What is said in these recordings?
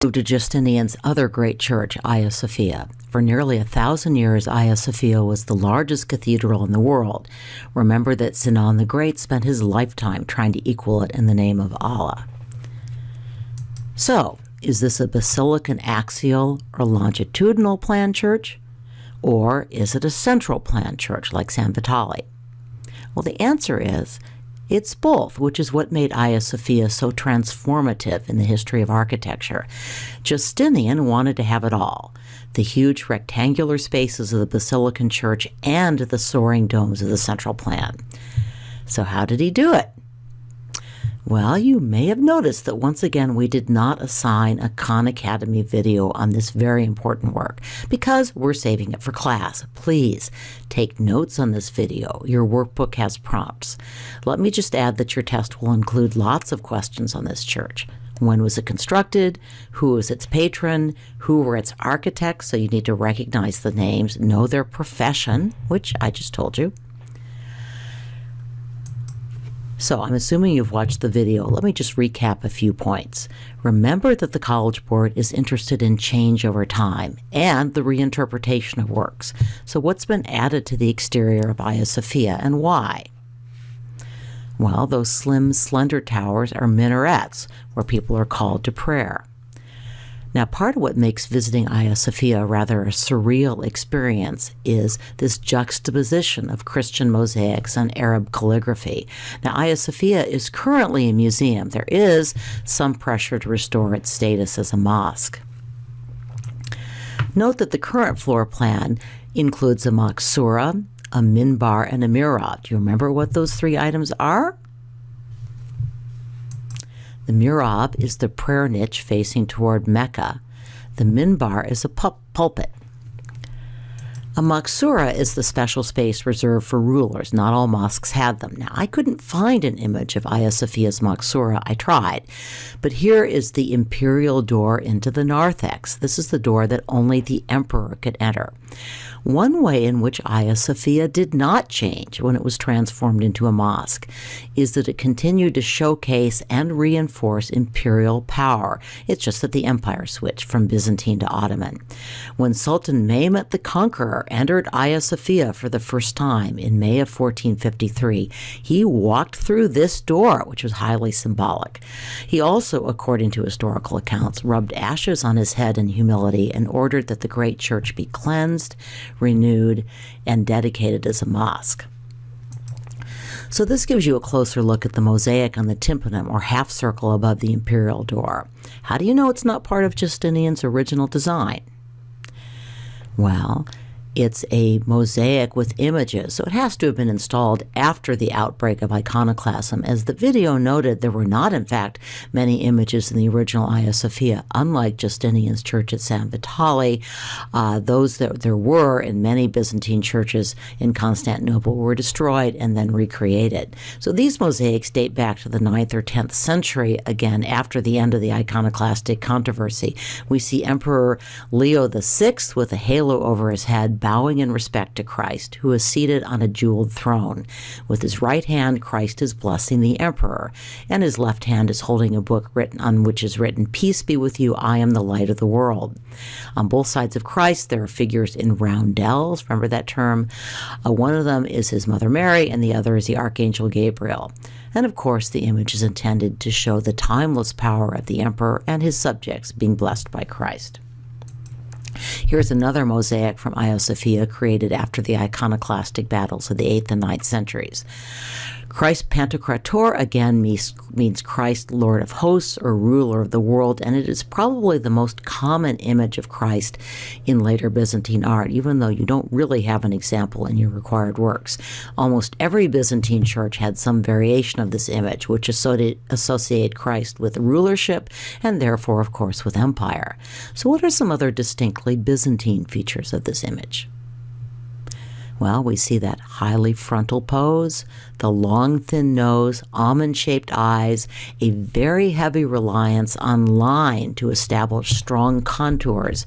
To Justinian's other great church, Hagia Sophia. For nearly 1,000 years, Hagia Sophia was the largest cathedral in the world. Remember that Sinan the Great spent his lifetime trying to equal it in the name of Allah. So, is this a basilican axial or longitudinal plan church? Or is it a central plan church like San Vitale? Well, the answer is it's both, which is what made Hagia Sophia so transformative in the history of architecture. Justinian wanted to have it all: the huge rectangular spaces of the basilican church and the soaring domes of the central plan. So how did he do it? Well, you may have noticed that once again we did not assign a Khan Academy video on this very important work because we're saving it for class. Please take notes on this video. Your workbook has prompts. Let me just add that your test will include lots of questions on this church. When was it constructed? Who was its patron? Who were its architects? So you need to recognize the names, know their profession, which I just told you. So I'm assuming you've watched the video. Let me just recap a few points. Remember that the College Board is interested in change over time and the reinterpretation of works. So what's been added to the exterior of Hagia Sophia and why? Well, those slim, slender towers are minarets where people are called to prayer. Now, part of what makes visiting Hagia Sophia rather a surreal experience is this juxtaposition of Christian mosaics and Arab calligraphy. Now, Hagia Sophia is currently a museum. There is some pressure to restore its status as a mosque. Note that the current floor plan includes a maksura, a minbar, and a mihrab. Do you remember what those three items are? The mihrab is the prayer niche facing toward Mecca. The minbar is a pulpit. A maksura is the special space reserved for rulers. Not all mosques had them. Now, I couldn't find an image of Hagia Sophia's maksura. I tried. But here is the Imperial Door into the Narthex. This is the door that only the emperor could enter. One way in which Hagia Sophia did not change when it was transformed into a mosque is that it continued to showcase and reinforce imperial power. It's just that the empire switched from Byzantine to Ottoman. When Sultan Mehmed the Conqueror entered Hagia Sophia for the first time in May of 1453, he walked through this door, which was highly symbolic. He also, according to historical accounts, rubbed ashes on his head in humility and ordered that the great church be cleansed, renewed, and dedicated as a mosque. So this gives you a closer look at the mosaic on the tympanum, or half circle above the Imperial Door. How do you know it's not part of Justinian's original design? Well, it's a mosaic with images, so it has to have been installed after the outbreak of iconoclasm. As the video noted, there were not, in fact, many images in the original Hagia Sophia, unlike Justinian's church at San Vitale. Those that there were in many Byzantine churches in Constantinople were destroyed and then recreated. So these mosaics date back to the 9th or 10th century, again, after the end of the iconoclastic controversy. We see Emperor Leo VI with a halo over his head, bowing in respect to Christ, who is seated on a jeweled throne. With his right hand, Christ is blessing the emperor, and his left hand is holding a book on which is written, "Peace be with you, I am the light of the world." On both sides of Christ, there are figures in roundels. Remember that term? One of them is his mother Mary, and the other is the Archangel Gabriel. And of course, the image is intended to show the timeless power of the emperor and his subjects being blessed by Christ. Here's another mosaic from Hagia Sophia created after the iconoclastic battles of the 8th and 9th centuries. Christ Pantocrator again means Christ, Lord of hosts, or ruler of the world, and it is probably the most common image of Christ in later Byzantine art, even though you don't really have an example in your required works. Almost every Byzantine church had some variation of this image, which associate Christ with rulership and therefore, of course, with empire. So what are some other distinctly Byzantine features of this image? Well, we see that highly frontal pose, the long, thin nose, almond-shaped eyes, a very heavy reliance on line to establish strong contours,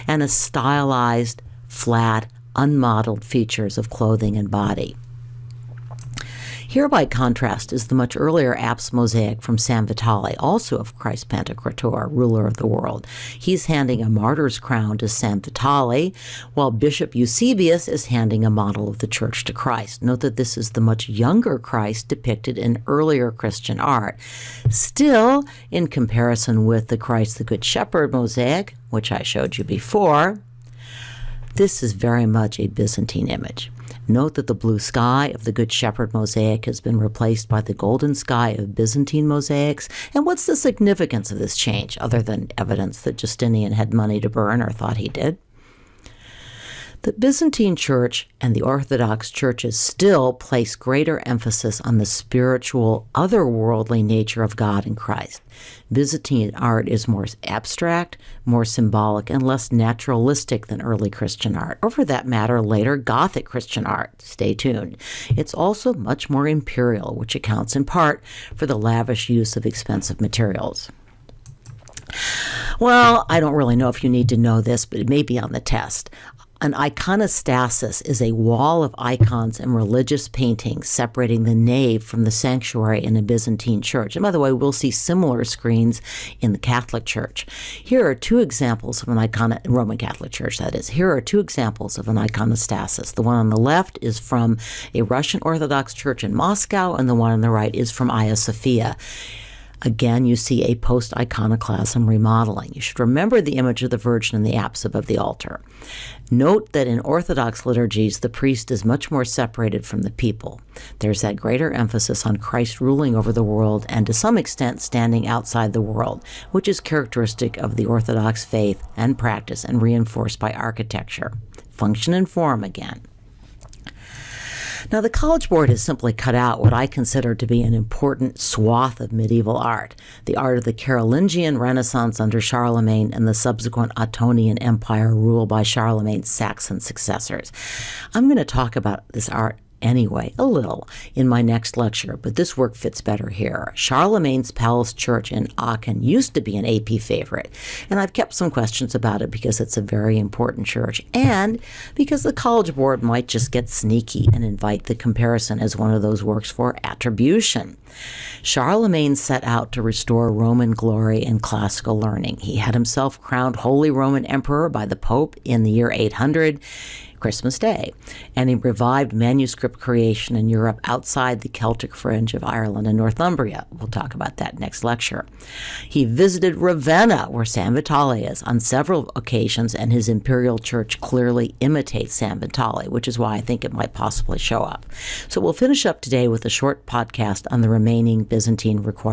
and a stylized, flat, unmodeled features of clothing and body. Here, by contrast, is the much earlier apse mosaic from San Vitale, also of Christ Pantocrator, ruler of the world. He's handing a martyr's crown to San Vitale, while Bishop Eusebius is handing a model of the church to Christ. Note that this is the much younger Christ depicted in earlier Christian art. Still, in comparison with the Christ the Good Shepherd mosaic, which I showed you before, this is very much a Byzantine image. Note that the blue sky of the Good Shepherd mosaic has been replaced by the golden sky of Byzantine mosaics. And what's the significance of this change, other than evidence that Justinian had money to burn or thought he did? The Byzantine Church and the Orthodox churches still place greater emphasis on the spiritual, otherworldly nature of God and Christ. Byzantine art is more abstract, more symbolic, and less naturalistic than early Christian art, or for that matter, later Gothic Christian art. Stay tuned. It's also much more imperial, which accounts in part for the lavish use of expensive materials. Well, I don't really know if you need to know this, but it may be on the test. An iconostasis is a wall of icons and religious paintings separating the nave from the sanctuary in a Byzantine church. And by the way, we'll see similar screens in the Catholic Church. Here are two examples of an Roman Catholic Church, that is. Here are two examples of an iconostasis. The one on the left is from a Russian Orthodox church in Moscow, and the one on the right is from Hagia Sophia. Again, you see a post-iconoclasm remodeling. You should remember the image of the Virgin in the apse above the altar. Note that in Orthodox liturgies, the priest is much more separated from the people. There's that greater emphasis on Christ ruling over the world and to some extent standing outside the world, which is characteristic of the Orthodox faith and practice and reinforced by architecture. Function and form again. Now, the College Board has simply cut out what I consider to be an important swath of medieval art, the art of the Carolingian Renaissance under Charlemagne and the subsequent Ottonian Empire ruled by Charlemagne's Saxon successors. I'm going to talk about this art anyway, a little, in my next lecture, but this work fits better here. Charlemagne's Palace Church in Aachen used to be an AP favorite, and I've kept some questions about it because it's a very important church, and because the College Board might just get sneaky and invite the comparison as one of those works for attribution. Charlemagne set out to restore Roman glory and classical learning. He had himself crowned Holy Roman Emperor by the Pope in the year 800, Christmas Day, and he revived manuscript creation in Europe outside the Celtic fringe of Ireland and Northumbria. We'll talk about that next lecture. He visited Ravenna, where San Vitale is, on several occasions, and his imperial church clearly imitates San Vitale, which is why I think it might possibly show up. So we'll finish up today with a short podcast on the remaining Byzantine required